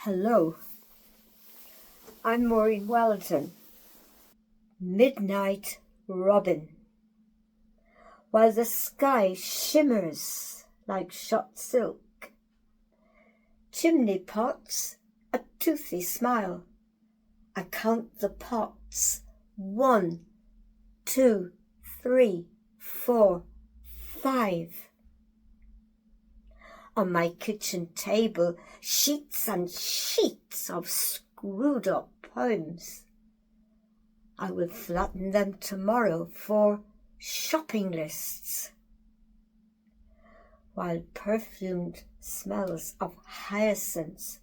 Hello, I'm Maureen Weldon. Midnight Robin. While the sky shimmers like shot silk, chimney pots a toothy smile. I count the pots, 1, 2, 3, 4, 5. On my kitchen table, sheets and sheets of screwed up poems. I will flatten them tomorrow for shopping lists. While perfumed smells of hyacinths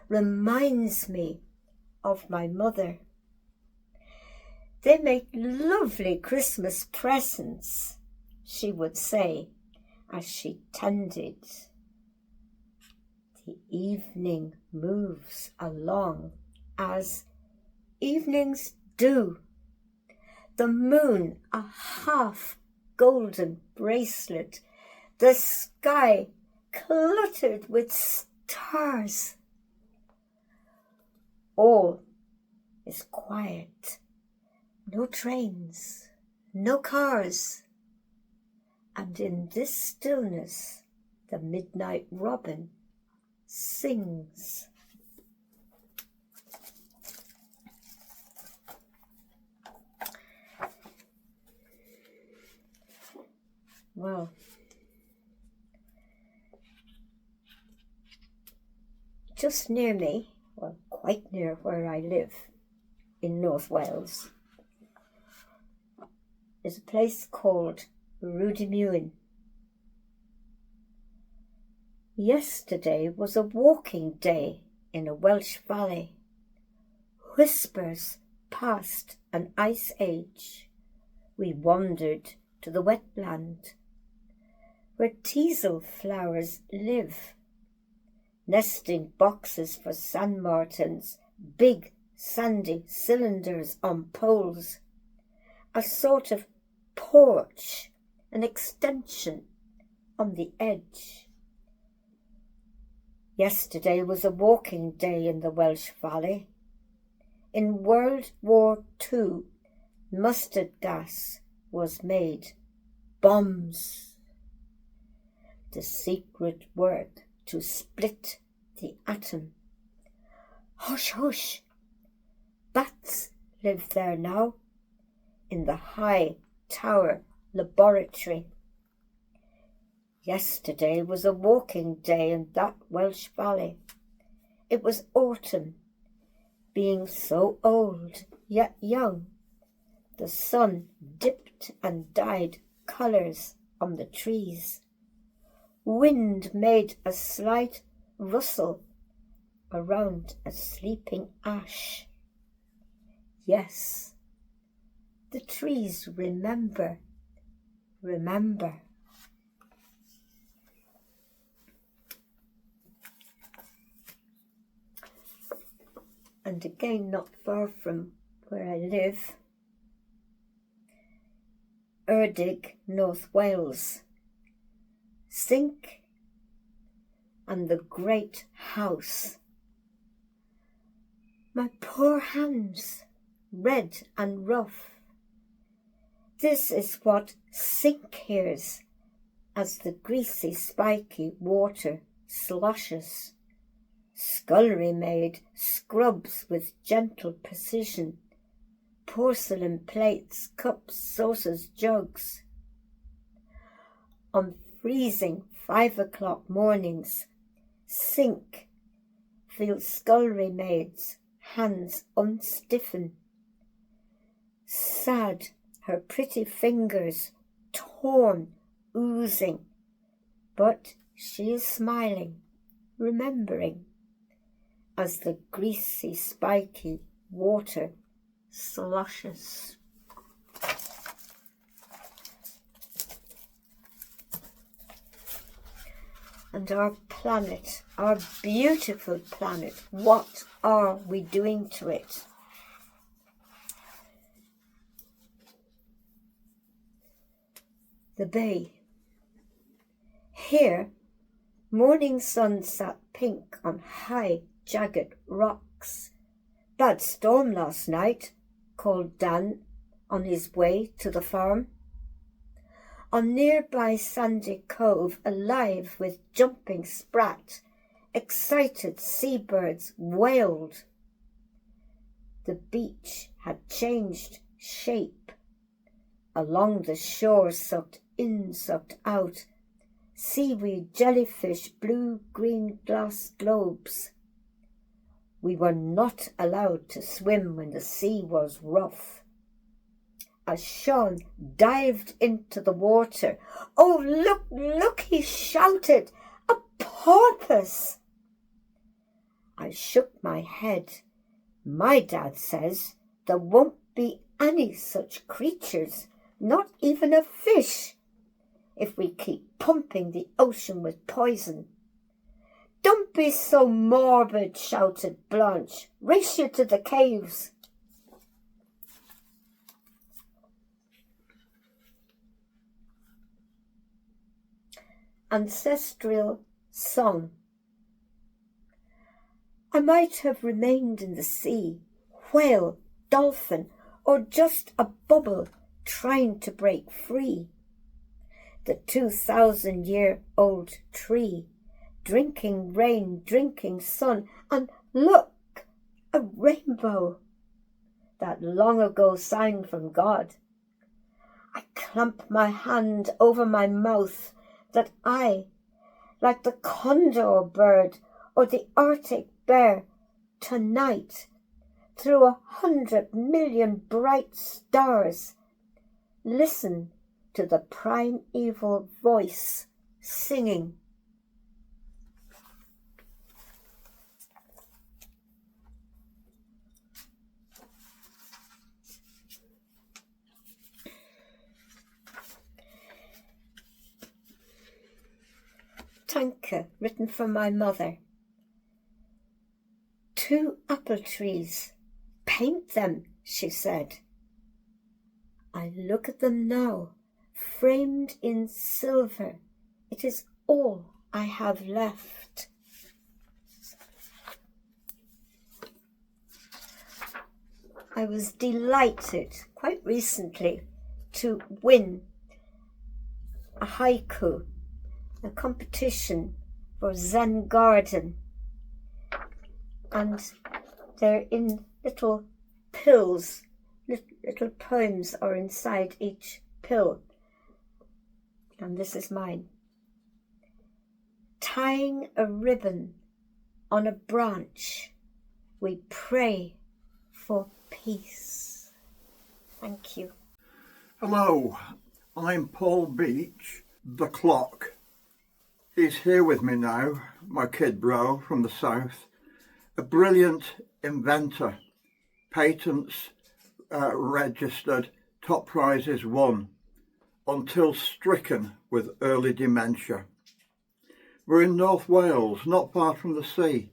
reminds me of my mother. They make lovely Christmas presents, she would say as she tended. The evening moves along as evenings do. The moon a half golden bracelet, the sky cluttered with stars. All is quiet, no trains, no cars, and in this stillness the midnight robin sings. Well, just near me, well, quite near where I live in North Wales, is a place called Rudimewin. Yesterday was a walking day in a Welsh valley. Whispers past an ice age. We wandered to the wetland where teasel flowers live, nesting boxes for sand martins, big sandy cylinders on poles, a sort of porch, an extension on the edge. Yesterday was a walking day in the Welsh Valley. In World War II, mustard gas was made bombs. The secret work to split the atom. Hush, hush! Bats live there now, in the high tower laboratory. Yesterday was a walking day in that Welsh valley. It was autumn, being so old yet young. The sun dipped and dyed colours on the trees. Wind made a slight rustle around a sleeping ash. Yes, the trees remember. And again, not far from where I live, Erdig, North Wales, Sink and the Great House. My poor hands, red and rough. This is what Sink hears as the greasy, spiky water sloshes. Scullery maid scrubs with gentle precision porcelain plates, cups, saucers, jugs. On freezing 5 o'clock mornings, Sink feels scullery maid's hands unstiffen. Sad, her pretty fingers torn, oozing, but she is smiling, remembering, as the greasy, spiky water sloshes. And our planet, our beautiful planet, what are we doing to it? The bay. Here, morning sun sat pink on high jagged rocks. Bad storm last night, called Dan on his way to the farm. On nearby sandy cove, alive with jumping sprat, excited seabirds wailed. The beach had changed shape. Along the shore, sucked in, sucked out, seaweed, jellyfish, blue-green glass globes. We were not allowed to swim when the sea was rough. As Sean dived into the water, "Oh, look, look," he shouted, "a porpoise!" I shook my head. My dad says there won't be any such creatures, not even a fish, if we keep pumping the ocean with poison. "Don't be so morbid," shouted Blanche. "Race you to the caves." Ancestral song. I might have remained in the sea, whale, dolphin, or just a bubble trying to break free. The 2,000-year-old tree, drinking rain, drinking sun, and look, a rainbow, that long ago sign from God. I clamp my hand over my mouth, that I, like the condor bird or the Arctic bear, tonight, through 100 million bright stars, listen to the primeval voice singing. Tanka, written for my mother. 2 apple trees. Paint them, she said. I look at them now, framed in silver. It is all I have left. I was delighted quite recently to win a haiku, a competition for Zen Garden, and they're in little pills, little poems are inside each pill, and this is mine. Tying a ribbon on a branch, we pray for peace. Thank you. Hello, I'm Paul Beech, the clock. He's here with me now, my kid bro from the south, a brilliant inventor, patents registered, top prizes won, until stricken with early dementia. We're in North Wales, not far from the sea,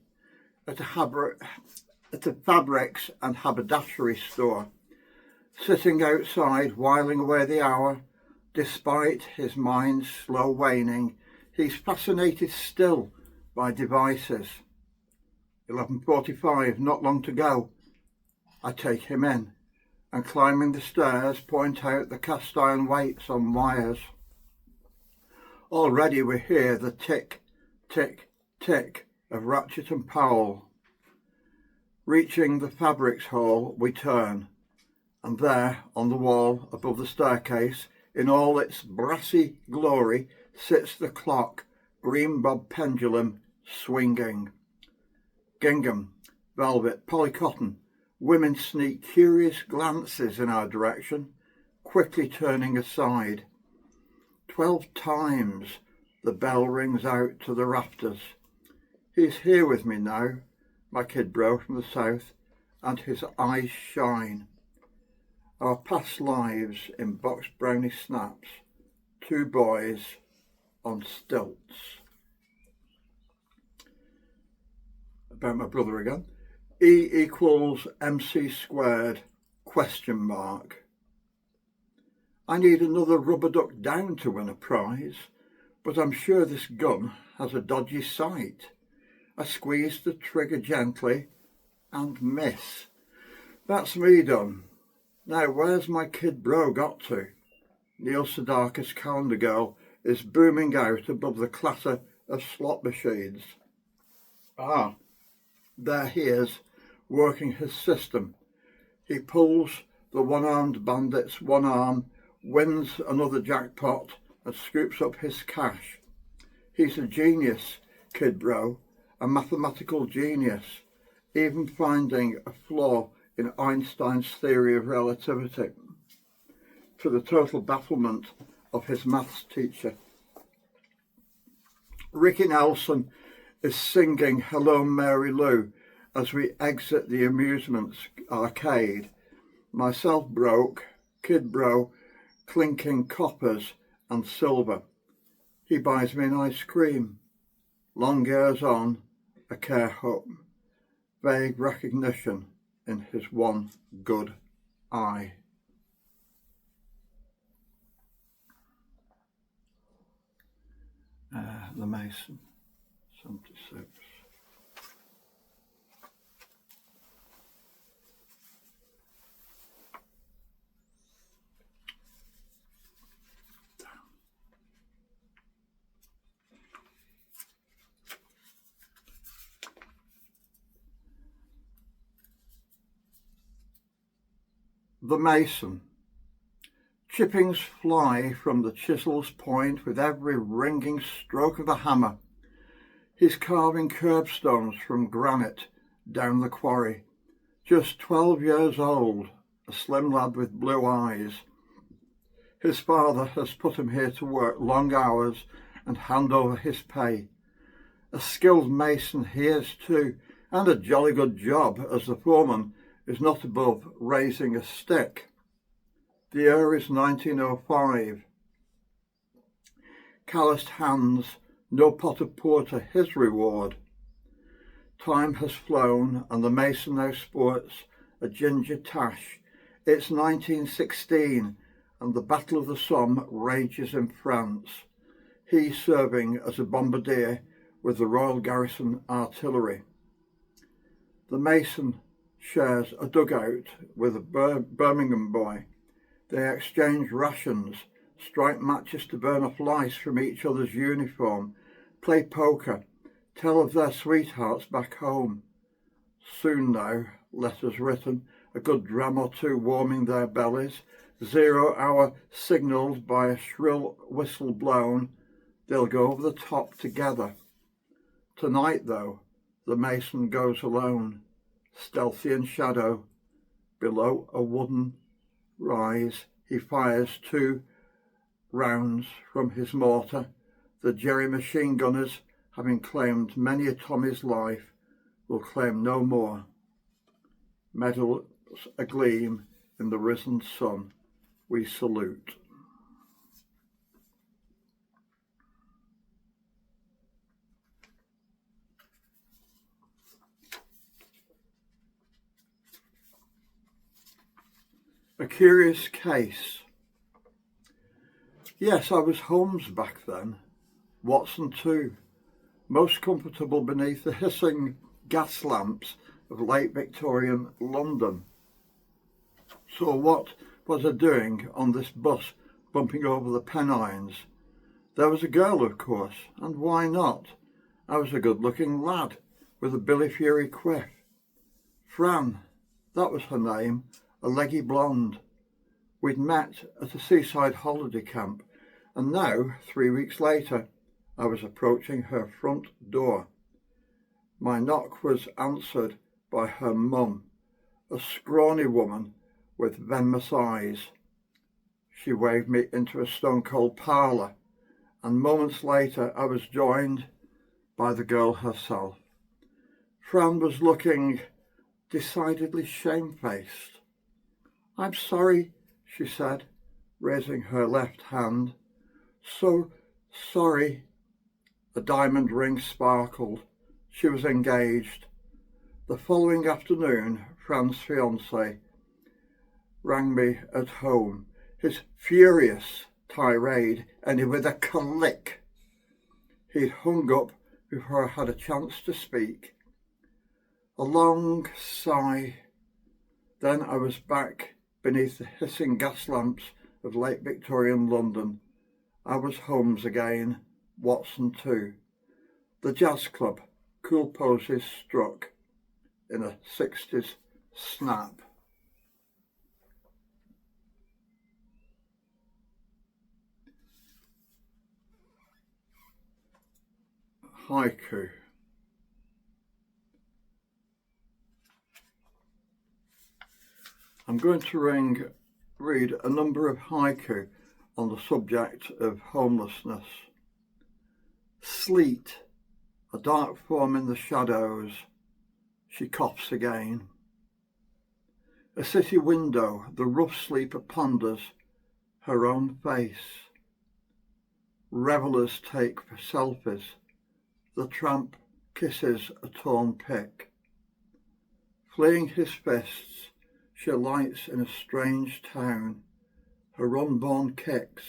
at a fabrics and haberdashery store, sitting outside whiling away the hour. Despite his mind's slow waning, he's fascinated still by devices. 11:45, not long to go. I take him in, and climbing the stairs, point out the cast iron weights on wires. Already we hear the tick, tick, tick of Ratchet and Powell. Reaching the fabrics hall, we turn, and there, on the wall above the staircase, in all its brassy glory, sits the clock, green bob pendulum, swinging. Gingham, velvet, polycotton, women sneak curious glances in our direction, quickly turning aside. 12 times the bell rings out to the rafters. He's here with me now, my kid bro from the south, and his eyes shine. Our past lives in box brownie snaps, 2 boys on stilts. About my brother again. E equals MC squared, question mark. I need another rubber duck down to win a prize, but I'm sure this gun has a dodgy sight. I squeezed the trigger gently and miss. That's me done. Now where's my kid bro got to? Neil Sedaka's calendar girl is booming out above the clatter of slot machines. Ah, there he is, working his system. He pulls the one-armed bandit's one arm, wins another jackpot and scoops up his cash. He's a genius, kid bro, a mathematical genius, even finding a flaw in Einstein's theory of relativity, to the total bafflement of his maths teacher. Ricky Nelson is singing Hello Mary Lou as we exit the amusements arcade. Myself broke, kid bro, clinking coppers and silver. He buys me an ice cream. Long years on, a care hope. Vague recognition in his one good eye. The Mason, 76. The Mason. Chippings fly from the chisel's point with every ringing stroke of the hammer. He's carving curbstones from granite down the quarry. Just 12 years old, a slim lad with blue eyes. His father has put him here to work long hours and hand over his pay. A skilled mason he is too, and a jolly good job, as the foreman is not above raising a stick. The year is 1905. Calloused hands, no pot of porter his reward. Time has flown and the mason now sports a ginger tash. It's 1916 and the Battle of the Somme rages in France. He serving as a bombardier with the Royal Garrison Artillery. The mason shares a dugout with a Birmingham boy. They exchange rations, strike matches to burn off lice from each other's uniform, play poker, tell of their sweethearts back home. Soon now, letters written, a good dram or two warming their bellies, 0 hour signalled by a shrill whistle blown, they'll go over the top together. Tonight, though, the mason goes alone, stealthy in shadow. Below a wooden rise, he fires 2 rounds from his mortar. The Jerry machine gunners, having claimed many a Tommy's life, will claim no more. Medals agleam in the risen sun, we salute. A curious case. Yes, I was Holmes back then, Watson too, most comfortable beneath the hissing gas lamps of late Victorian London. So what was I doing on this bus bumping over the Pennines? There was a girl, of course, and why not? I was a good-looking lad with a Billy Fury quiff. Fran, that was her name, a leggy blonde. We'd met at a seaside holiday camp, and now, 3 weeks later, I was approaching her front door. My knock was answered by her mum, a scrawny woman with venomous eyes. She waved me into a stone-cold parlour, and moments later I was joined by the girl herself. Fran was looking decidedly shamefaced. "I'm sorry," she said, raising her left hand. "So sorry." A diamond ring sparkled. She was engaged. The following afternoon, Fran's fiancé rang me at home, his furious tirade ended with a click. He'd hung up before I had a chance to speak. A long sigh, then I was back beneath the hissing gas lamps of late Victorian London. I was Holmes again, Watson too. The jazz club, cool poses struck in a 60s snap. Haiku. I'm going to read a number of haiku on the subject of homelessness. Sleet, a dark form in the shadows, she coughs again. A city window, the rough sleeper ponders her own face. Revellers take for selfies, the tramp kisses a torn pick. Fleeing his fists, she lights in a strange town, her unborn kicks,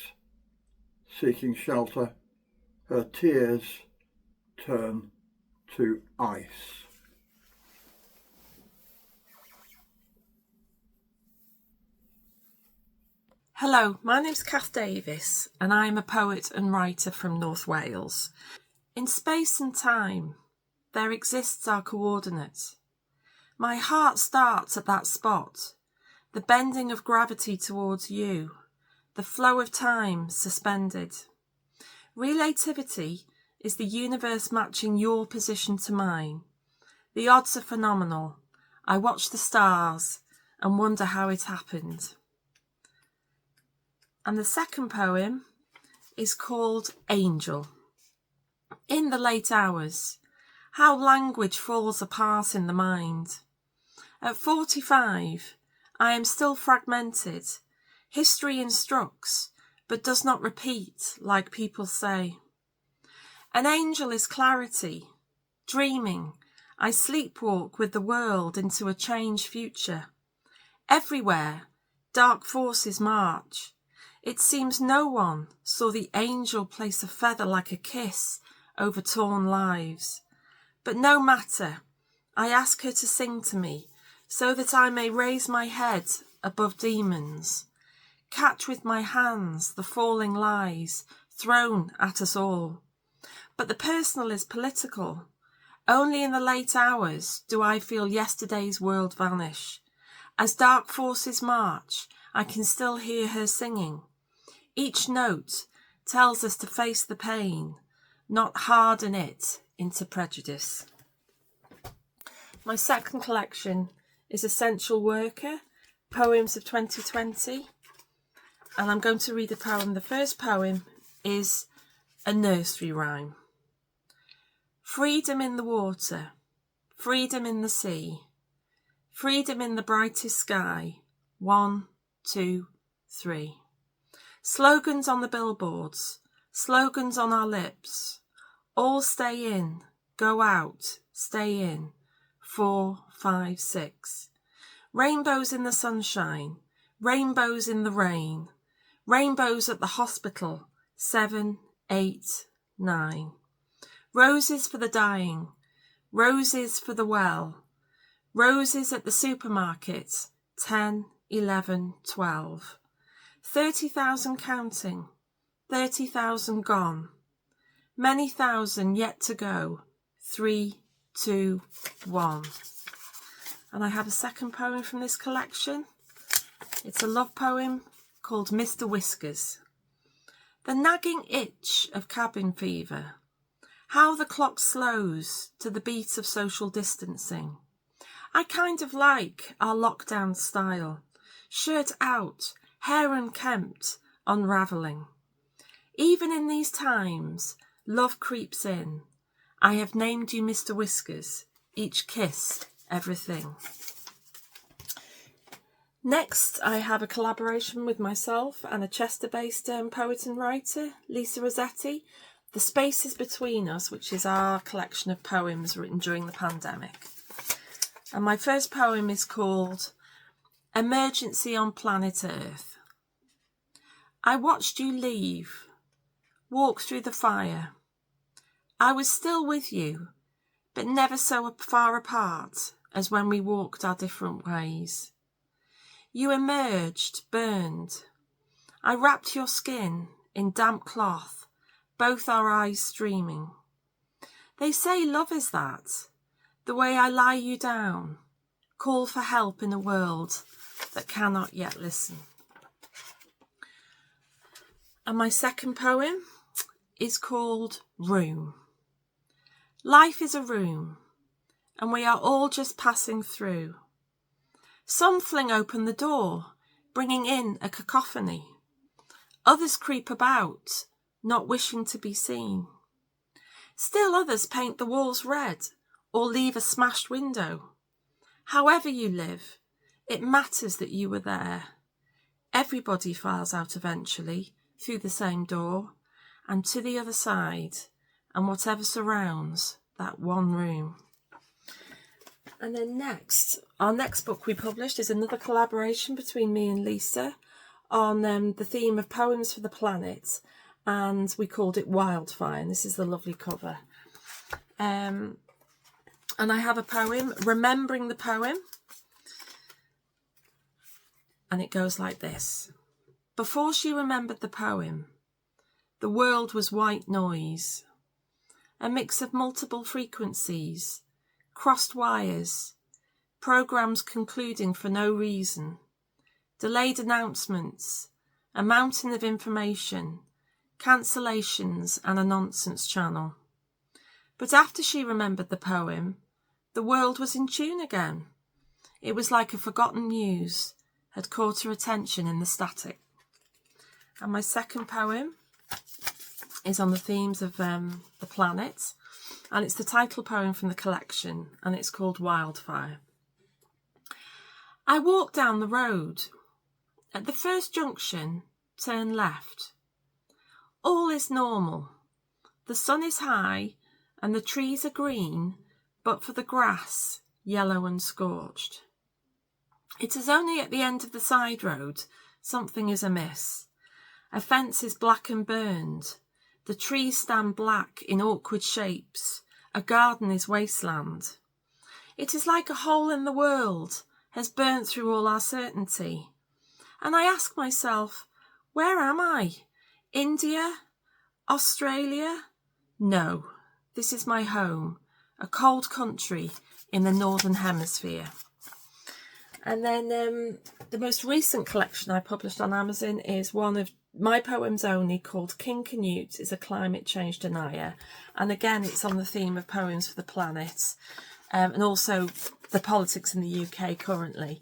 seeking shelter, her tears turn to ice. Hello, my name's Kath Davies and I'm a poet and writer from North Wales. In space and time, there exists our coordinate. My heart starts at that spot, the bending of gravity towards you, the flow of time suspended. Relativity is the universe matching your position to mine. The odds are phenomenal. I watch the stars and wonder how it happened. And the second poem is called Angel. In the late hours, how language falls apart in the mind. At 45, I am still fragmented. History instructs, but does not repeat, like people say. An angel is clarity. Dreaming, I sleepwalk with the world into a changed future. Everywhere, dark forces march. It seems no one saw the angel place a feather like a kiss over torn lives. But no matter, I ask her to sing to me, so that I may raise my head above demons, catch with my hands the falling lies thrown at us all. But the personal is political. Only in the late hours do I feel yesterday's world vanish. As dark forces march, I can still hear her singing. Each note tells us to face the pain, not harden it into prejudice. My second collection is Essential Worker, Poems of 2020, and I'm going to read a poem. The first poem is a nursery rhyme. Freedom in the water, freedom in the sea, freedom in the brightest sky. 1, 2, 3. Slogans on the billboards, slogans on our lips. All stay in, go out, stay in. 4, 5, 6. Rainbows in the sunshine, rainbows in the rain. Rainbows at the hospital. 7, 8, 9. Roses for the dying, roses for the well. Roses at the supermarket. 10, 11, 12. 30,000 counting, 30,000 gone. Many thousand yet to go. 3, 2, 1. And I have a second poem from this collection. It's a love poem called Mr. Whiskers. The nagging itch of cabin fever. How the clock slows to the beat of social distancing. I kind of like our lockdown style. Shirt out, hair unkempt, unravelling. Even in these times, love creeps in. I have named you Mr. Whiskers, each kiss, everything. Next, I have a collaboration with myself and a Chester-based poet and writer, Lisa Rossetti, The Spaces Between Us, which is our collection of poems written during the pandemic. And my first poem is called Emergency on Planet Earth. I watched you leave, walk through the fire. I was still with you, but never so far apart as when we walked our different ways. You emerged, burned. I wrapped your skin in damp cloth, both our eyes streaming. They say love is that, the way I lie you down, call for help in a world that cannot yet listen. And my second poem is called Room. Life is a room, and we are all just passing through. Some fling open the door, bringing in a cacophony. Others creep about, not wishing to be seen. Still others paint the walls red, or leave a smashed window. However you live, it matters that you were there. Everybody files out eventually, through the same door, and to the other side, and whatever surrounds that one room. And then next, our next book we published is another collaboration between me and Lisa on the theme of Poems for the Planet, and we called it Wildfire, and this is the lovely cover. And I have a poem, Remembering the Poem, and it goes like this. Before she remembered the poem, the world was white noise, a mix of multiple frequencies, crossed wires, programmes concluding for no reason, delayed announcements, a mountain of information, cancellations and a nonsense channel. But after she remembered the poem, the world was in tune again. It was like a forgotten muse had caught her attention in the static. And my second poem is on the themes of the planet, and it's the title poem from the collection, and it's called Wildfire. I walked down the road. At the first junction, turn left. All is normal. The sun is high and the trees are green, but for the grass, yellow and scorched. It is only at the end of the side road something is amiss. A fence is black and burned. The trees stand black in awkward shapes. A garden is wasteland. It is like a hole in the world has burnt through all our certainty. And I ask myself, where am I? India? Australia? No, this is my home, a cold country in the Northern Hemisphere. And then the most recent collection I published on Amazon is one of my poems only, called King Canute is a Climate Change Denier. And again, it's on the theme of Poems for the Planet, and also the politics in the UK currently.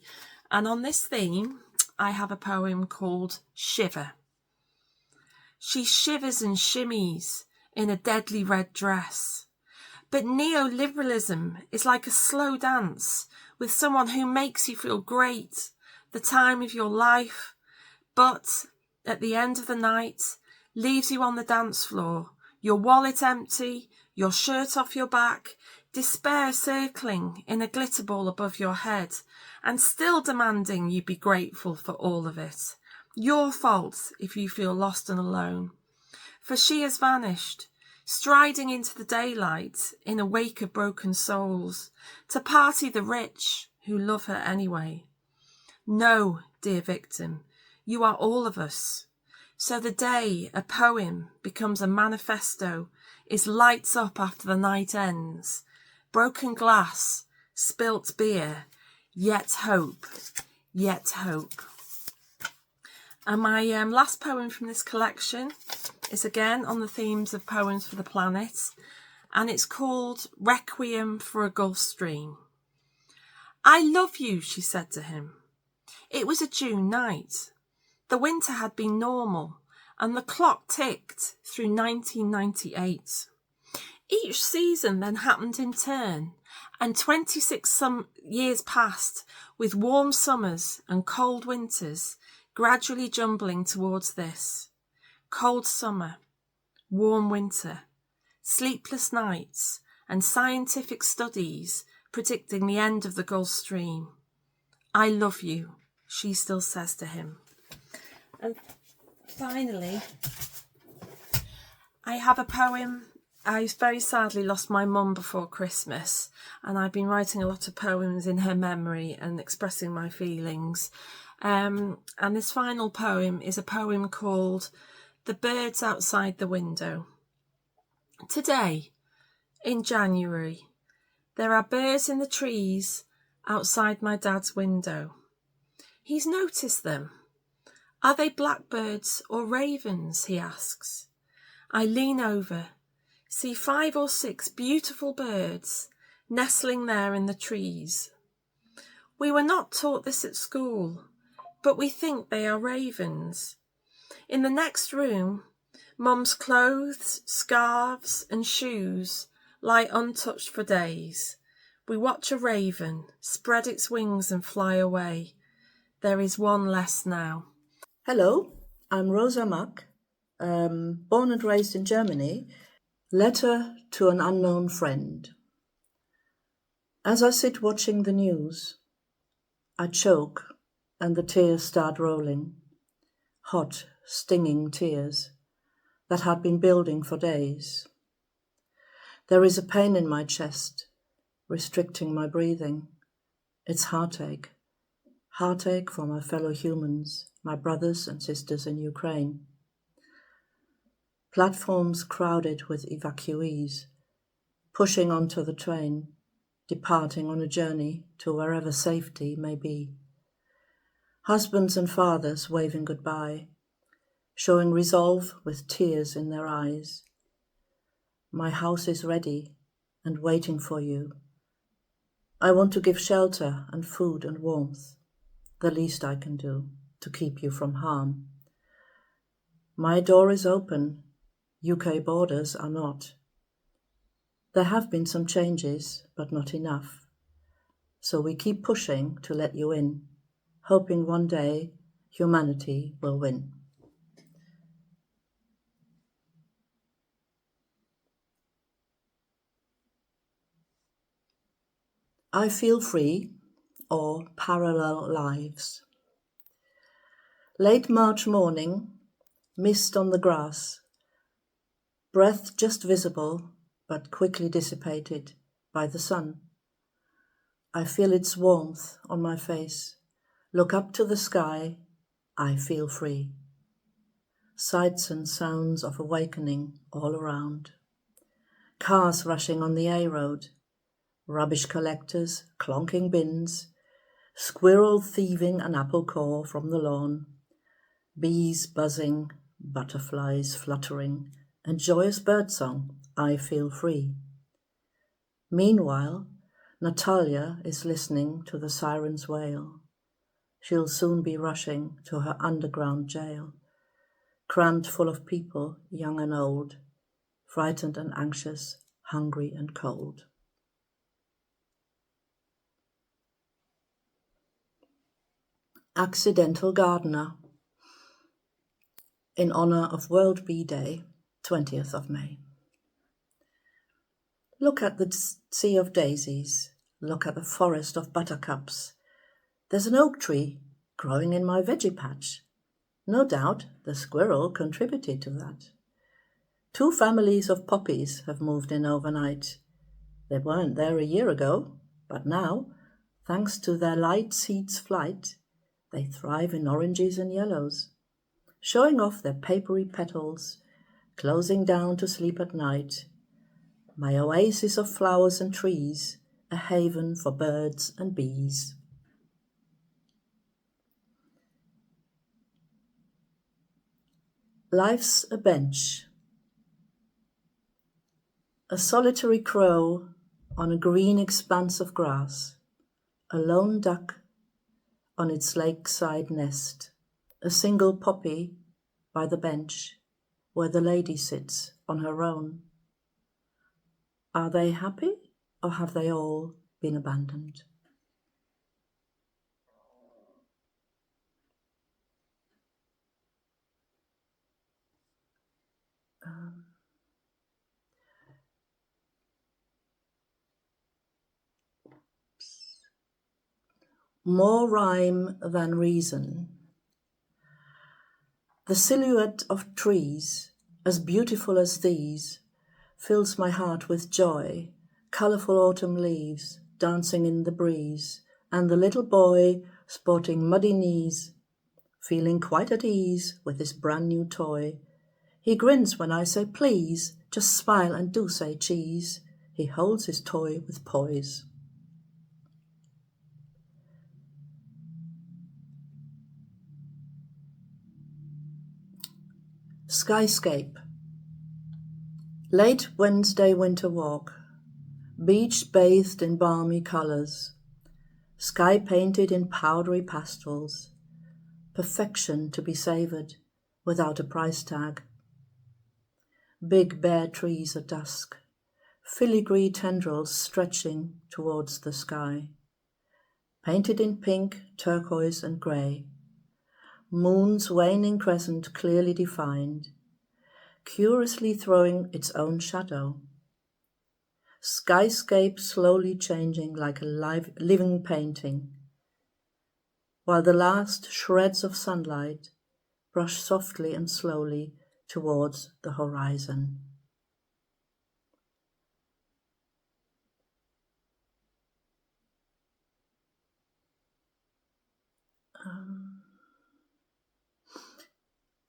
And on this theme, I have a poem called Shiver. She shivers and shimmies in a deadly red dress. But neoliberalism is like a slow dance with someone who makes you feel great, the time of your life, but at the end of the night, leaves you on the dance floor, your wallet empty, your shirt off your back, despair circling in a glitter ball above your head, and still demanding you be grateful for all of it. Your fault if you feel lost and alone. For she has vanished, striding into the daylight in a wake of broken souls, to party the rich who love her anyway. No, dear victim, you are all of us. So the day a poem becomes a manifesto is lights up after the night ends. Broken glass, spilt beer, yet hope, yet hope. And my last poem from this collection is again on the themes of Poems for the Planet, and it's called Requiem for a Gulf Stream. I love you, she said to him. It was a June night. The winter had been normal, and the clock ticked through 1998. Each season then happened in turn, and 26 years passed, with warm summers and cold winters gradually jumbling towards this. Cold summer, warm winter, sleepless nights, and scientific studies predicting the end of the Gulf Stream. I love you, she still says to him. And finally, I have a poem I very sadly lost my mum before Christmas, and I've been writing a lot of poems in her memory and expressing my feelings. And this final poem is a poem called The Birds Outside the Window. Today, in January, there are birds in the trees outside my dad's window. He's noticed them. Are they blackbirds or ravens, he asks. I lean over, see 5 or 6 beautiful birds nestling there in the trees. We were not taught this at school, but we think they are ravens. In the next room, Mum's clothes, scarves and shoes lie untouched for days. We watch a raven spread its wings and fly away. There is one less now. Hello, I'm Rosa Mack, born and raised in Germany. Letter to an unknown friend. As I sit watching the news, I choke and the tears start rolling. Hot, stinging tears that had been building for days. There is a pain in my chest, restricting my breathing. It's heartache. Heartache for my fellow humans, my brothers and sisters in Ukraine. Platforms crowded with evacuees, pushing onto the train, departing on a journey to wherever safety may be. Husbands and fathers waving goodbye, showing resolve with tears in their eyes. My house is ready and waiting for you. I want to give shelter and food and warmth, the least I can do to keep you from harm. My door is open, UK borders are not. There have been some changes, but not enough. So we keep pushing to let you in, hoping one day humanity will win. I feel free, or parallel lives. Late March morning, mist on the grass, breath just visible but quickly dissipated by the sun. I feel its warmth on my face, look up to the sky, I feel free. Sights and sounds of awakening all around. Cars rushing on the A road, rubbish collectors clonking bins, squirrel thieving an apple core from the lawn, bees buzzing, butterflies fluttering, and joyous birdsong, I feel free. Meanwhile, Natalia is listening to the siren's wail. She'll soon be rushing to her underground jail, crammed full of people, young and old, frightened and anxious, hungry and cold. Accidental Gardener, in honour of World Bee Day, 20th of May. Look at the sea of daisies, look at the forest of buttercups. There's an oak tree growing in my veggie patch. No doubt the squirrel contributed to that. 2 families of poppies have moved in overnight. They weren't there a year ago, but now, thanks to their light seed's flight, they thrive in oranges and yellows, showing off their papery petals, closing down to sleep at night. My oasis of flowers and trees, a haven for birds and bees. Life's a bench. A solitary crow on a green expanse of grass, a lone duck on its lakeside nest, a single poppy by the bench where the lady sits on her own. Are they happy, or have they all been abandoned? More rhyme than reason. The silhouette of trees, as beautiful as these, fills my heart with joy, colourful autumn leaves dancing in the breeze, and the little boy sporting muddy knees, feeling quite at ease with his brand new toy. He grins when I say please, just smile and do say cheese. He holds his toy with poise. Skyscape. Late Wednesday winter walk. Beach bathed in balmy colours. Sky painted in powdery pastels. Perfection to be savoured without a price tag. Big bare trees at dusk. Filigree tendrils stretching towards the sky. Painted in pink, turquoise and grey. Moon's waning crescent clearly defined, curiously throwing its own shadow. Skyscape slowly changing like a living painting, while the last shreds of sunlight brush softly and slowly towards the horizon.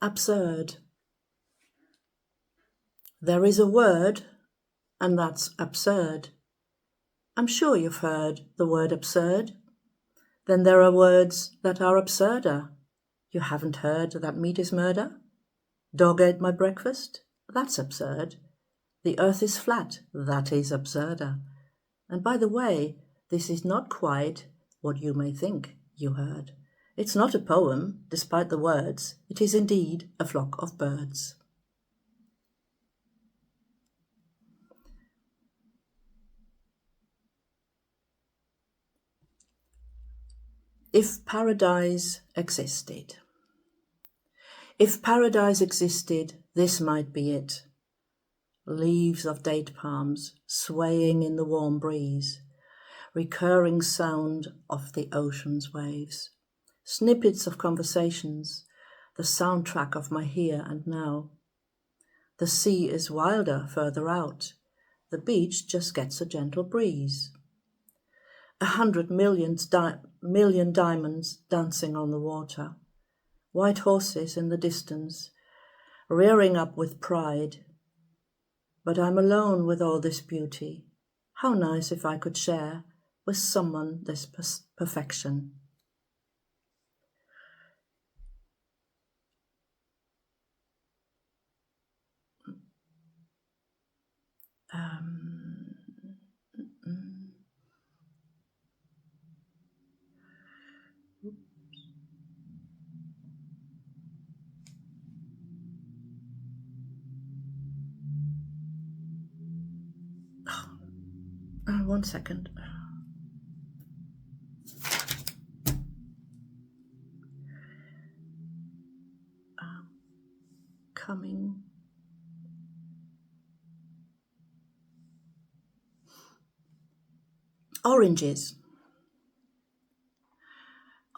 Absurd. There is a word, and that's absurd. I'm sure you've heard the word absurd. Then there are words that are absurder. You haven't heard that meat is murder? Dog ate my breakfast? That's absurd. The earth is flat? That is absurder. And by the way, this is not quite what you may think you heard. It's not a poem, despite the words. It is indeed a flock of birds. If paradise existed. If paradise existed, this might be it. Leaves of date palms swaying in the warm breeze, recurring sound of the ocean's waves, snippets of conversations, the soundtrack of my here and now. The sea is wilder further out. The beach just gets a gentle breeze. 100 million diamonds dancing on the water. White horses in the distance, rearing up with pride. But I'm alone with all this beauty. How nice if I could share with someone this perfection. One second. Coming. Oranges.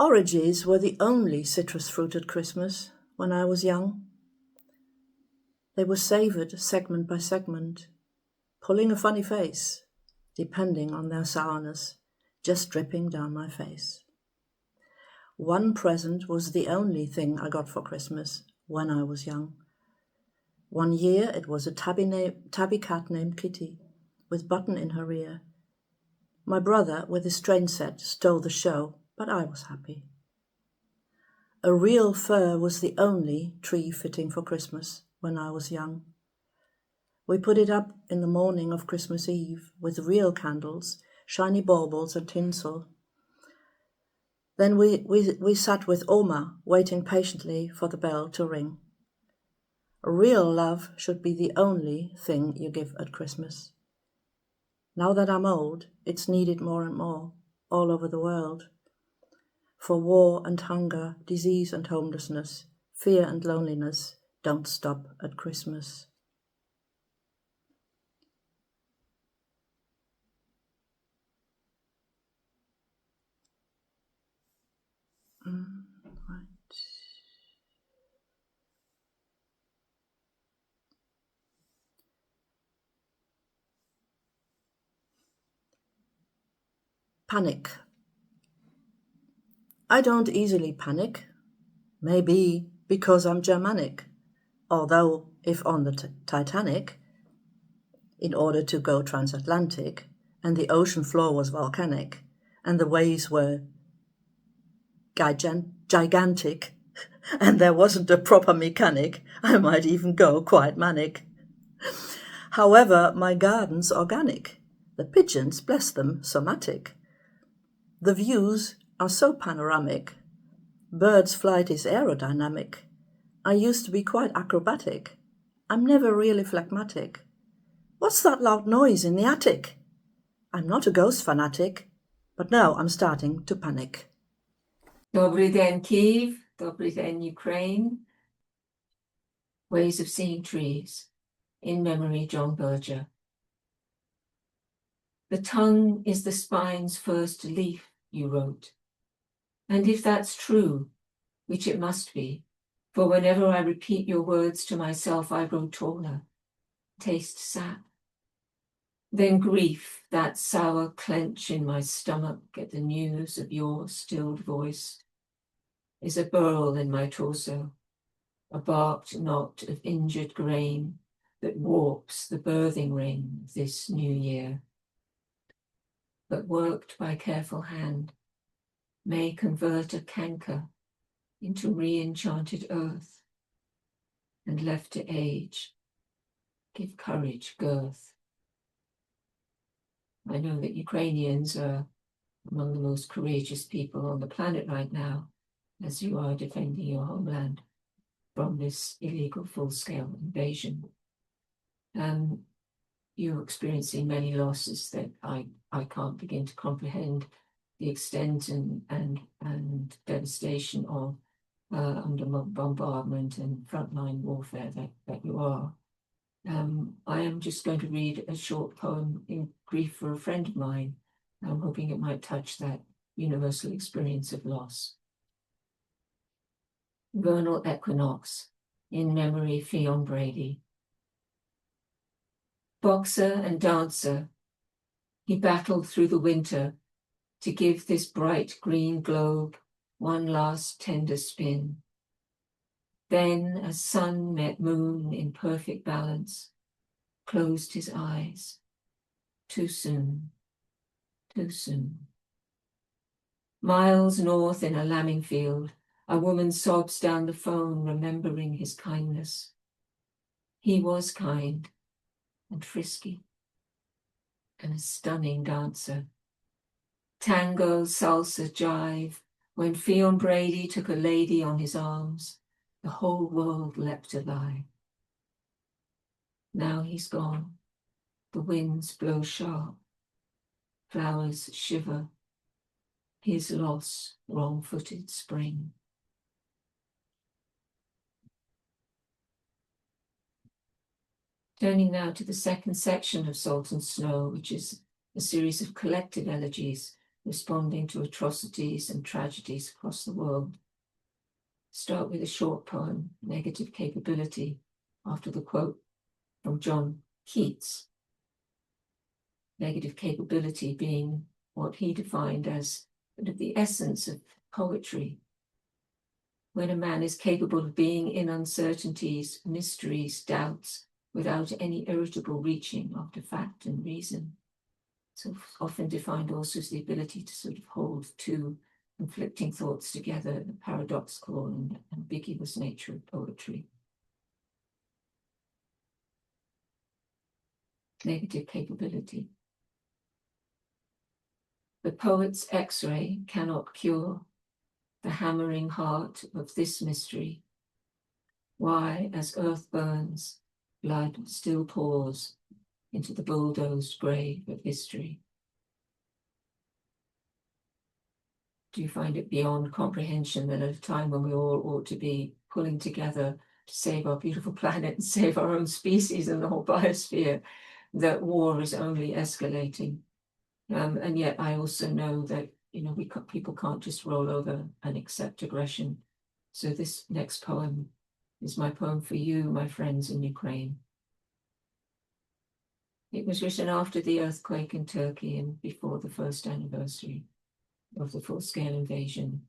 Oranges were the only citrus fruit at Christmas when I was young. They were savoured segment by segment, pulling a funny face, depending on their sourness, just dripping down my face. One present was the only thing I got for Christmas when I was young. One year it was a tabby cat named Kitty, with Button in her ear. My brother, with his train set, stole the show, but I was happy. A real fir was the only tree fitting for Christmas when I was young. We put it up in the morning of Christmas Eve with real candles, shiny baubles and tinsel. Then we sat with Oma, waiting patiently for the bell to ring. Real love should be the only thing you give at Christmas. Now that I'm old, it's needed more and more, all over the world. For war and hunger, disease and homelessness, fear and loneliness don't stop at Christmas. Right. Panic. I don't easily panic, maybe because I'm Germanic, although if on the Titanic, in order to go transatlantic, and the ocean floor was volcanic, and the waves were gigantic, and there wasn't a proper mechanic, I might even go quite manic. However, my garden's organic, the pigeons, bless them, somatic. The views are so panoramic, birds' flight is aerodynamic. I used to be quite acrobatic, I'm never really phlegmatic. What's that loud noise in the attic? I'm not a ghost fanatic, but now I'm starting to panic. Dobry den, Kyiv. Dobry den, Ukraine. Ways of Seeing Trees. In memory, John Berger. The tongue is the spine's first leaf, you wrote. And if that's true, which it must be, for whenever I repeat your words to myself, I grow taller, taste sap. Then grief, that sour clench in my stomach at the news of your stilled voice, is a burl in my torso, a barked knot of injured grain that warps the birthing ring of this new year. But worked by careful hand, may convert a canker into re-enchanted earth, and left to age, give courage girth. I know that Ukrainians are among the most courageous people on the planet right now, as you are defending your homeland from this illegal full-scale invasion. You're experiencing many losses that I can't begin to comprehend the extent and devastation of under bombardment and frontline warfare that you are. I am just going to read a short poem in grief for a friend of mine. I'm hoping it might touch that universal experience of loss. Vernal Equinox, in memory, Fionn Brady. Boxer and dancer, he battled through the winter to give this bright green globe one last tender spin. Then, as sun met moon in perfect balance, closed his eyes. Too soon, too soon. Miles north in a lambing field, a woman sobs down the phone, remembering his kindness. He was kind and frisky, and a stunning dancer. Tango, salsa, jive. When Fionn Brady took a lady on his arms, the whole world leapt alive. Now he's gone. The winds blow sharp. Flowers shiver. His loss, wrong-footed spring. Turning now to the second section of Salt and Snow, which is a series of collective elegies responding to atrocities and tragedies across the world. Start with a short poem, Negative Capability, after the quote from John Keats. Negative capability being what he defined as the essence of poetry. When a man is capable of being in uncertainties, mysteries, doubts, without any irritable reaching after fact and reason. So often defined also as the ability to sort of hold two conflicting thoughts together, the paradoxical and ambiguous nature of poetry. Negative capability. The poet's X-ray cannot cure the hammering heart of this mystery. Why, as earth burns, blood still pours into the bulldozed grave of history. Do you find it beyond comprehension that at a time when we all ought to be pulling together to save our beautiful planet and save our own species and the whole biosphere, that war is only escalating? And yet I also know that, people can't just roll over and accept aggression. So this next poem is my poem for you, my friends in Ukraine. It was written after the earthquake in Turkey and before the first anniversary of the full-scale invasion.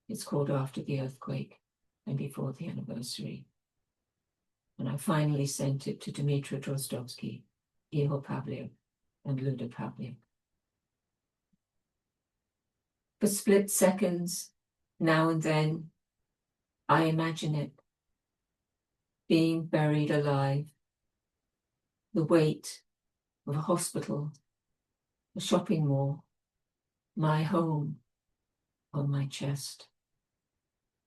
It's called After the Earthquake and Before the Anniversary. And I finally sent it to Dmytro Drozdovsky, Ihor Pavliuk, and Luda Pavliuk. For split seconds, now and then, I imagine it, being buried alive, the weight of a hospital, a shopping mall, my home on my chest.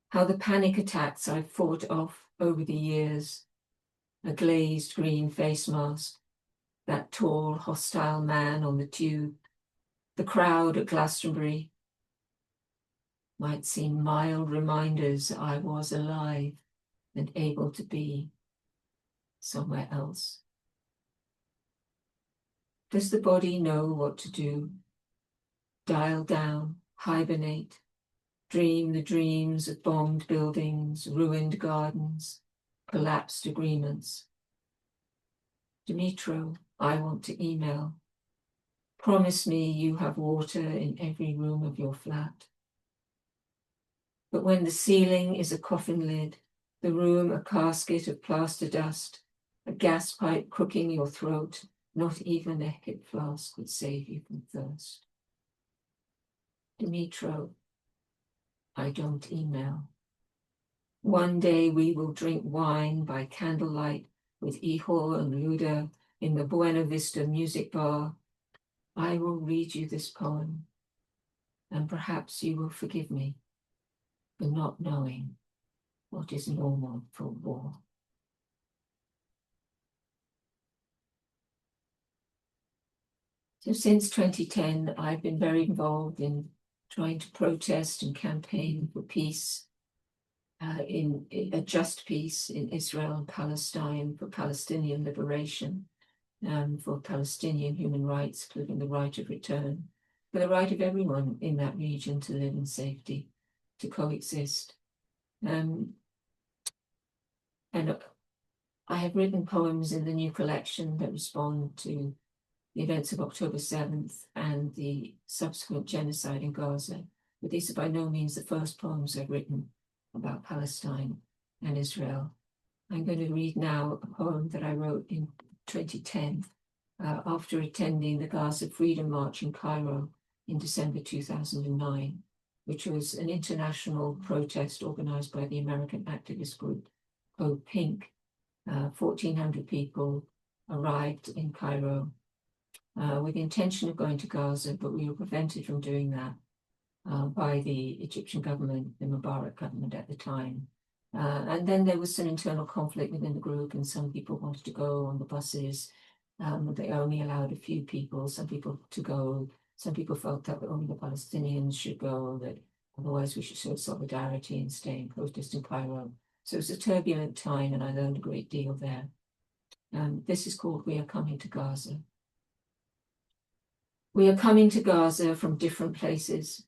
How the panic attacks I've fought off over the years, a glazed green face mask, that tall, hostile man on the tube, the crowd at Glastonbury, might seem mild reminders I was alive and able to be somewhere else. Does the body know what to do? Dial down, hibernate, dream the dreams of bombed buildings, ruined gardens, collapsed agreements. Dmytro, I want to email. Promise me you have water in every room of your flat. But when the ceiling is a coffin lid, the room a casket of plaster dust, a gas pipe cooking your throat, not even a hip flask would save you from thirst. Dmytro, I don't email. One day we will drink wine by candlelight with Ihor and Luda in the Buena Vista music bar. I will read you this poem, and perhaps you will forgive me for not knowing what is normal for war. So since 2010, I've been very involved in trying to protest and campaign for peace, in a just peace in Israel and Palestine, for Palestinian liberation, for Palestinian human rights, including the right of return, for the right of everyone in that region to live in safety, to coexist. And I have written poems in the new collection that respond to the events of October 7th and the subsequent genocide in Gaza. But these are by no means the first poems I've written about Palestine and Israel. I'm going to read now a poem that I wrote in 2010 after attending the Gaza Freedom March in Cairo in December 2009, which was an international protest organized by the American activist group Code Pink. 1,400 people arrived in Cairo with the intention of going to Gaza, but we were prevented from doing that by the Egyptian government, the Mubarak government at the time. And then there was some internal conflict within the group, and some people wanted to go on the buses. They only allowed a few people, some people to go. Some people felt that only the Palestinians should go, that otherwise we should show solidarity and stay and protest in Cairo. So it was a turbulent time, and I learned a great deal there. This is called We Are Coming to Gaza. We are coming to Gaza from different places.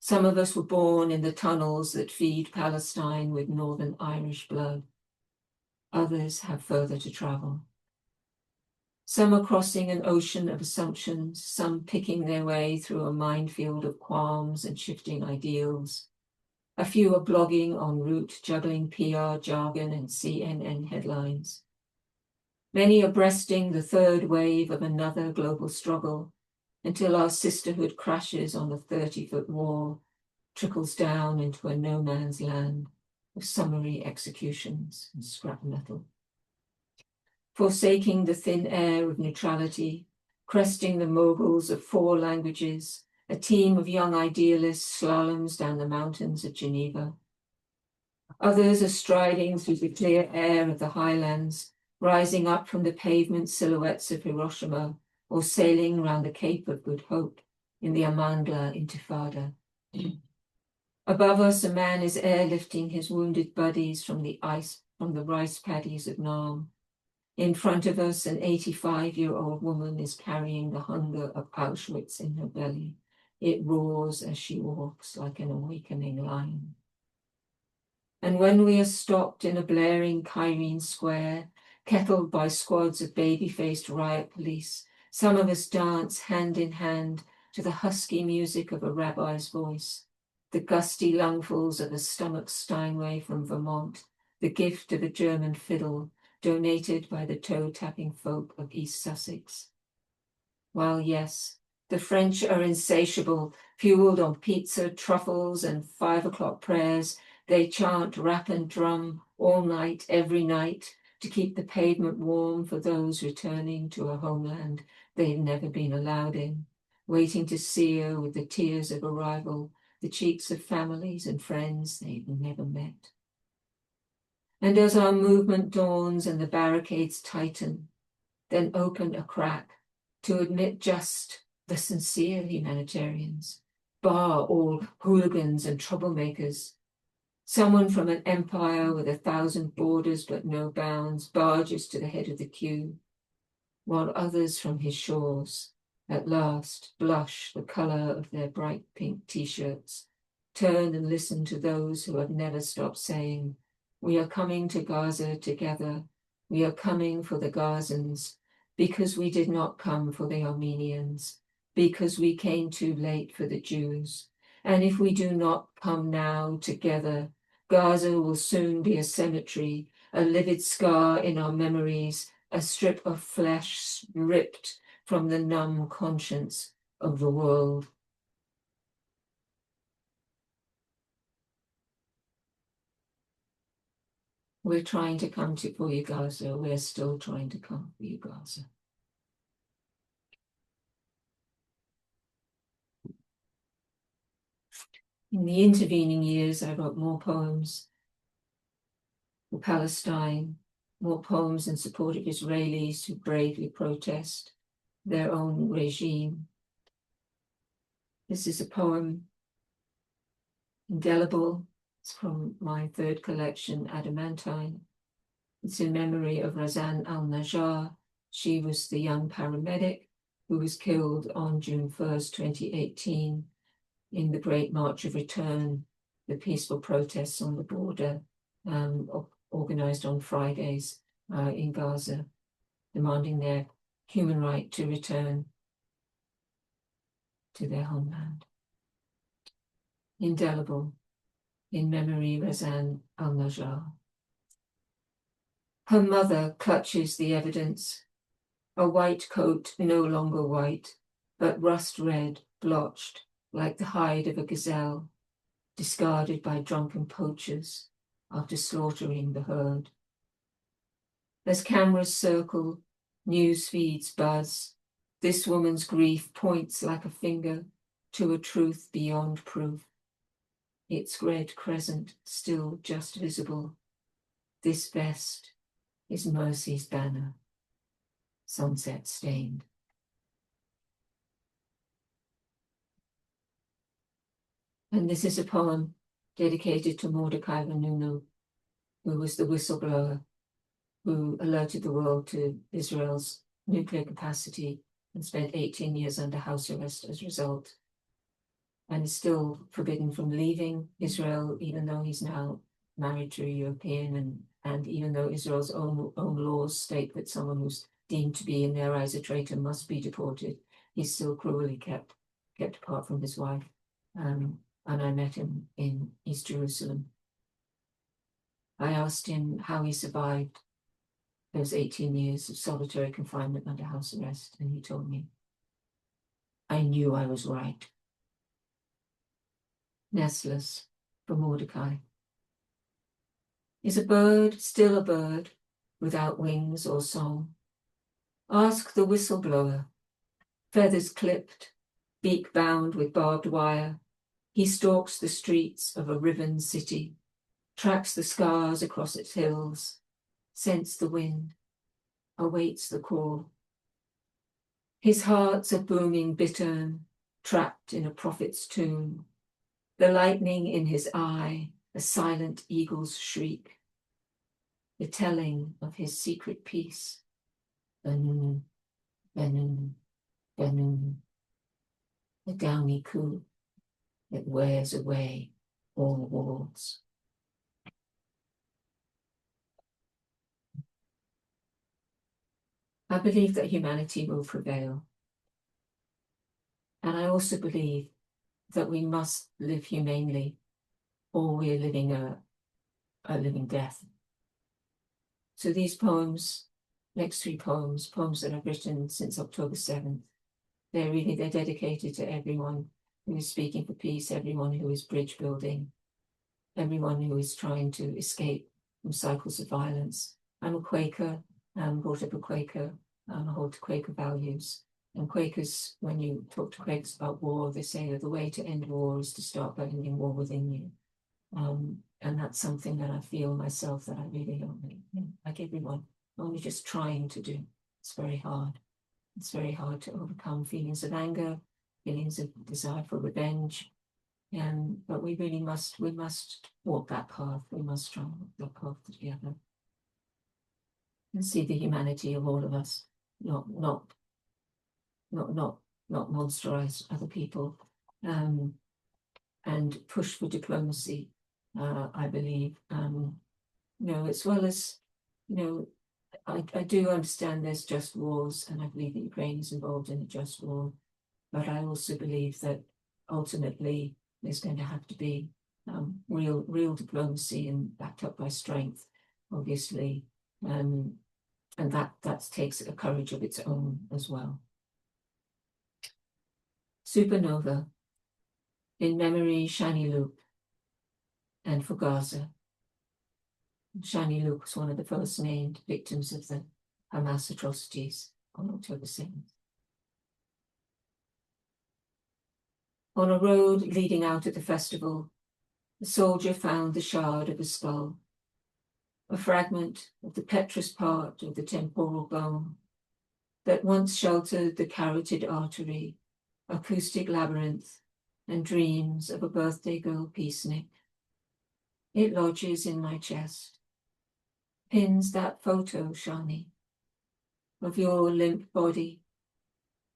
Some of us were born in the tunnels that feed Palestine with Northern Irish blood. Others have further to travel. Some are crossing an ocean of assumptions, some picking their way through a minefield of qualms and shifting ideals. A few are blogging en route, juggling PR jargon and CNN headlines. Many are breasting the third wave of another global struggle until our sisterhood crashes on the 30-foot wall, trickles down into a no man's land of summary executions and scrap metal. Forsaking the thin air of neutrality, cresting the moguls of 4 languages, a team of young idealists slaloms down the mountains of Geneva. Others are striding through the clear air of the highlands, rising up from the pavement silhouettes of Hiroshima, or sailing round the Cape of Good Hope in the Amandla Intifada. Above us, a man is airlifting his wounded buddies from the rice paddies of Nam. In front of us, an 85-year-old woman is carrying the hunger of Auschwitz in her belly. It roars as she walks like an awakening lion. And when we are stopped in a blaring Kyrene square, kettled by squads of baby-faced riot police. Some of us dance hand in hand to the husky music of a rabbi's voice, the gusty lungfuls of a stomach Steinway from Vermont, the gift of a German fiddle donated by the toe-tapping folk of East Sussex. While yes, the French are insatiable, fueled on pizza, truffles, and 5 o'clock prayers, they chant, rap and drum all night, every night, to keep the pavement warm for those returning to a homeland they've never been allowed in, waiting to sear with the tears of arrival the cheeks of families and friends they've never met. And as our movement dawns and the barricades tighten, then open a crack to admit just the sincere humanitarians, bar all hooligans and troublemakers. Someone from an empire with 1,000 borders but no bounds barges to the head of the queue, while others from his shores at last blush the colour of their bright pink t-shirts, turn and listen to those who have never stopped saying, "We are coming to Gaza together. We are coming for the Gazans, because we did not come for the Armenians, because we came too late for the Jews. And if we do not come now together, Gaza will soon be a cemetery, a livid scar in our memories, a strip of flesh ripped from the numb conscience of the world." We're trying to come for you, Gaza. We're still trying to come for you, Gaza. In the intervening years, I wrote more poems for Palestine, more poems in support of Israelis who bravely protest their own regime. This is a poem, indelible. It's from my third collection, Adamantine. It's in memory of Razan al-Najjar. She was the young paramedic who was killed on June 1st, 2018, in the Great March of Return, the peaceful protests on the border, organized on Fridays in Gaza, demanding their human right to return to their homeland. Indelible, in memory, Razan al-Najjar. Her mother clutches the evidence, a white coat no longer white, but rust red, blotched, like the hide of a gazelle, discarded by drunken poachers after slaughtering the herd. As cameras circle, news feeds buzz, this woman's grief points like a finger to a truth beyond proof. Its red crescent still just visible. This vest is mercy's banner, sunset stained. And this is a poem dedicated to Mordecai Vanunu, who was the whistleblower who alerted the world to Israel's nuclear capacity and spent 18 years under house arrest as a result, and is still forbidden from leaving Israel, even though he's now married to a European, and even though Israel's own laws state that someone who's deemed to be in their eyes a traitor must be deported, he's still cruelly kept apart from his wife. And I met him in East Jerusalem. I asked him how he survived those 18 years of solitary confinement under house arrest, and he told me, "I knew I was right." Nestless, for Mordecai. Is a bird still a bird, without wings or song? Ask the whistleblower, feathers clipped, beak bound with barbed wire. He stalks the streets of a riven city, tracks the scars across its hills, scents the wind, awaits the call. His heart's a booming bittern, trapped in a prophet's tomb. The lightning in his eye, a silent eagle's shriek. The telling of his secret peace. Benun, Benun, Benun. The downy coo that wears away all walls. I believe that humanity will prevail. And I also believe that we must live humanely, or we're living a living death. So these poems, next three poems that I've written since October 7th, they're dedicated to everyone who is speaking for peace, everyone who is bridge building, everyone who is trying to escape from cycles of violence. I'm a Quaker, brought up a Quaker, I hold to Quaker values. And Quakers, when you talk to Quakers about war, they say that the way to end war is to start by ending war within you. And that's something that I feel myself that I really only, like everyone, only just trying to do. It's very hard. It's very hard to overcome feelings of anger, feelings of desire for revenge. But we really must walk that path. We must try and walk that path together. And see the humanity of all of us, not monsterize other people, and push for diplomacy. I believe, as well as, I do understand there's just wars, and I believe that Ukraine is involved in a just war, but I also believe that ultimately there's going to have to be real diplomacy and backed up by strength, obviously, and that takes a courage of its own as well. Supernova, in memory Shani Luke, and for Gaza. Shani Luke was one of the first named victims of the Hamas atrocities on October 7th. On a road leading out of the festival, a soldier found the shard of a skull, a fragment of the petrous part of the temporal bone that once sheltered the carotid artery, acoustic labyrinth, and dreams of a birthday girl peacenik. It lodges in my chest, pins that photo, Shani, of your limp body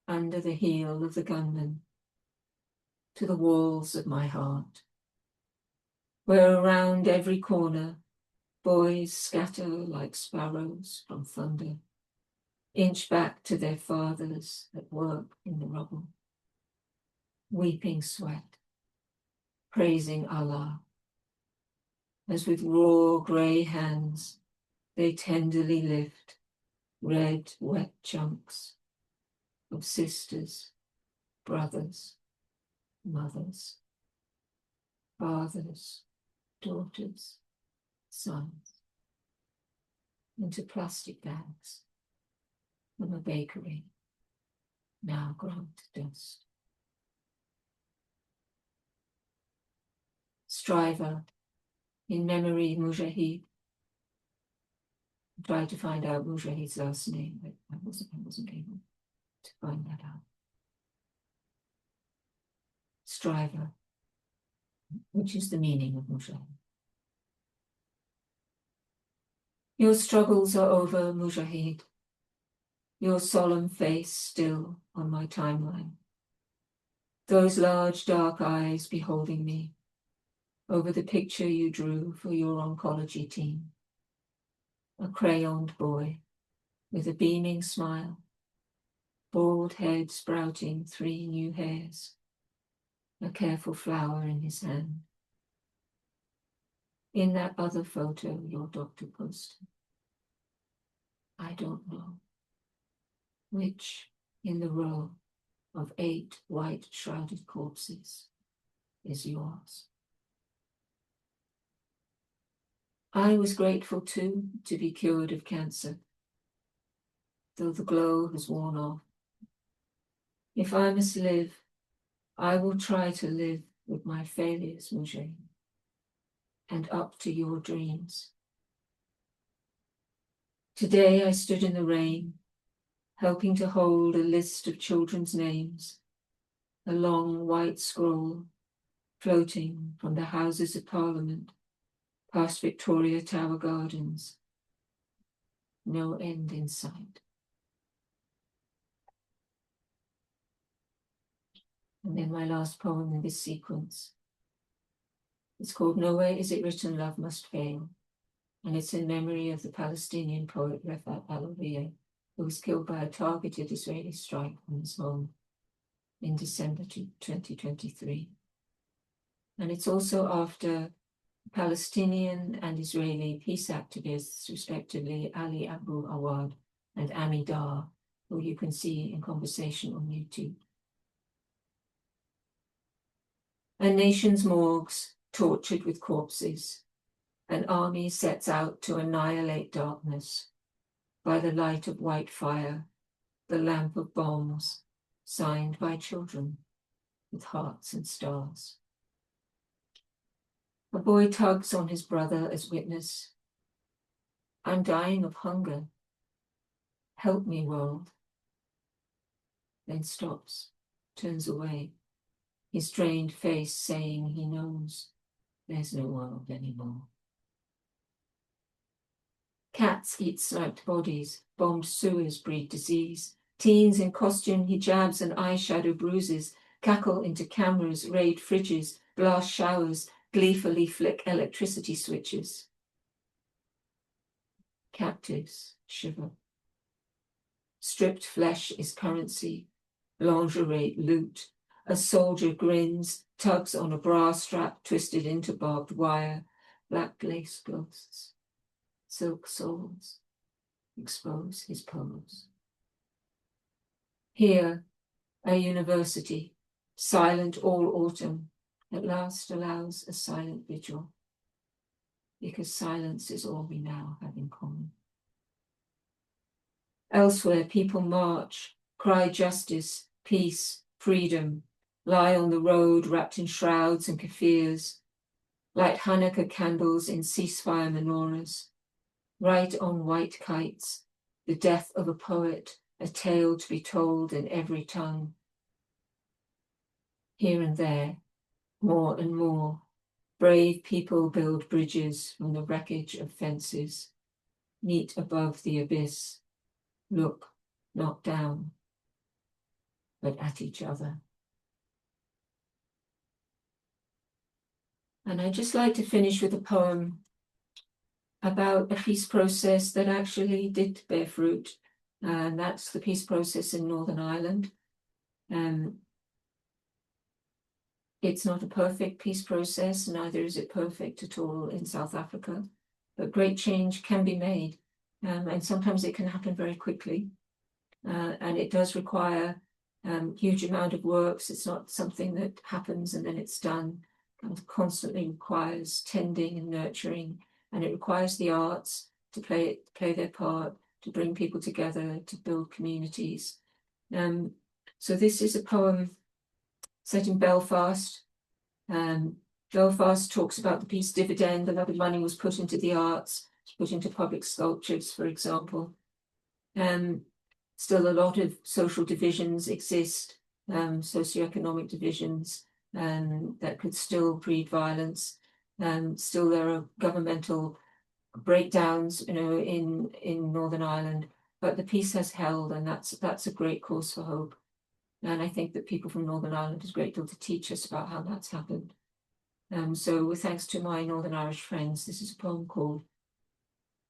under the heel of the gunman, to the walls of my heart, where around every corner boys scatter like sparrows from thunder, inch back to their fathers at work in the rubble, weeping sweat, praising Allah, as with raw grey hands they tenderly lift red, wet chunks of sisters, brothers, mothers, fathers, daughters, sons, into plastic bags from a bakery now ground to dust. Striver, in memory Mujahid. I tried to find out Mujahid's last name, but I wasn't able to find that out. Striver, which is the meaning of Mujahid. Your struggles are over, Mujahid. Your solemn face still on my timeline. Those large dark eyes beholding me over the picture you drew for your oncology team. A crayoned boy with a beaming smile, bald head sprouting 3 new hairs, a careful flower in his hand. In that other photo your doctor posted, I don't know which in the row of 8 white shrouded corpses is yours. I was grateful too to be cured of cancer, though the glow has worn off. If I must live, I will try to live with my failures, Maureen, and up to your dreams. Today I stood in the rain, helping to hold a list of children's names, a long white scroll floating from the Houses of Parliament past Victoria Tower Gardens. No end in sight. And then my last poem in this sequence. It's called Nowhere Is It Written Love Must Fail, and it's in memory of the Palestinian poet Refat Al-Awiyah, who was killed by a targeted Israeli strike on his home in December 2023. And it's also after Palestinian and Israeli peace activists, respectively, Ali Abu Awad and Ami Dar, who you can see in conversation on YouTube. A nation's morgues tortured with corpses, an army sets out to annihilate darkness by the light of white fire, the lamp of bombs, signed by children with hearts and stars. A boy tugs on his brother as witness. I'm dying of hunger. Help me, world. Then stops, turns away, his drained face saying he knows there's no world anymore. Cats eat sniped bodies, bombed sewers breed disease. Teens in costume, hijabs and eyeshadow bruises cackle into cameras, raid fridges, blast showers, gleefully flick electricity switches. Captives shiver. Stripped flesh is currency, lingerie loot. A soldier grins, tugs on a bra strap twisted into barbed wire. Black lace ghosts, silk souls, expose his pose. Here, a university, silent all autumn, at last allows a silent vigil, because silence is all we now have in common. Elsewhere, people march, cry justice, peace, freedom, lie on the road wrapped in shrouds and kafirs, light Hanukkah candles in ceasefire menorahs, write on white kites, the death of a poet, a tale to be told in every tongue. Here and there, more and more, brave people build bridges from the wreckage of fences, meet above the abyss, look not down, but at each other. And I'd just like to finish with a poem about a peace process that actually did bear fruit, and that's the peace process in Northern Ireland. It's not a perfect peace process, neither is it perfect at all in South Africa, but great change can be made, and sometimes it can happen very quickly, and it does require huge amount of work. So it's not something that happens and then it's done. It constantly requires tending and nurturing, and it requires the arts to play their part, to bring people together, to build communities. So this is a poem set in Belfast. Belfast talks about the peace dividend. A lot of money was put into the arts, put into public sculptures, for example. Still a lot of social divisions exist, socioeconomic divisions that could still breed violence. Still there are governmental breakdowns, in Northern Ireland, but the peace has held, and that's a great cause for hope. And I think that people from Northern Ireland is grateful to teach us about how that's happened. So with thanks to my Northern Irish friends, this is a poem called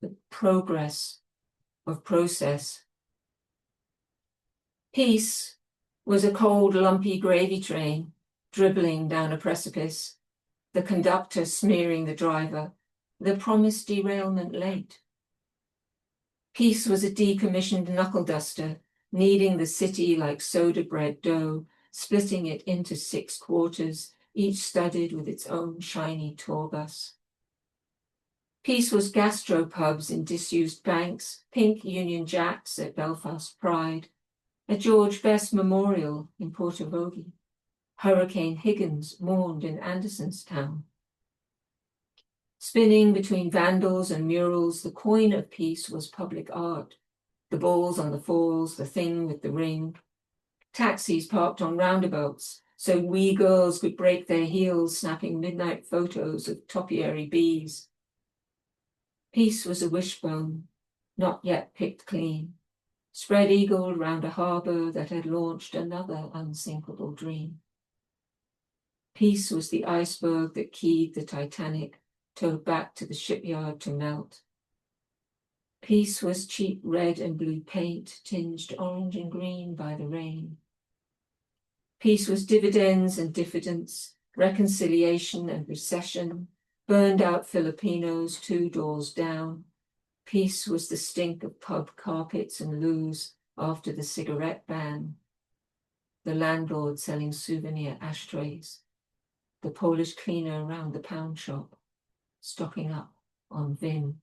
The Progress of Process. Peace was a cold, lumpy gravy train dribbling down a precipice, the conductor smearing the driver, the promised derailment late. Peace was a decommissioned knuckle duster, kneading the city like soda bread dough, splitting it into 6 quarters, each studded with its own shiny tour bus. Peace was gastropubs in disused banks, pink Union Jacks at Belfast Pride, a George Best memorial in Portavogie. Hurricane Higgins mourned in Andersonstown. Spinning between vandals and murals, the coin of peace was public art. The balls on the falls, the thing with the ring. Taxis parked on roundabouts, so wee girls could break their heels snapping midnight photos of topiary bees. Peace was a wishbone, not yet picked clean, spread-eagled round a harbour that had launched another unsinkable dream. Peace was the iceberg that keyed the Titanic, towed back to the shipyard to melt. Peace was cheap red and blue paint, tinged orange and green by the rain. Peace was dividends and diffidence, reconciliation and recession, burned out Filipinos 2 doors down. Peace was the stink of pub carpets and loos after the cigarette ban. The landlord selling souvenir ashtrays. The Polish cleaner around the pound shop, stocking up on vim.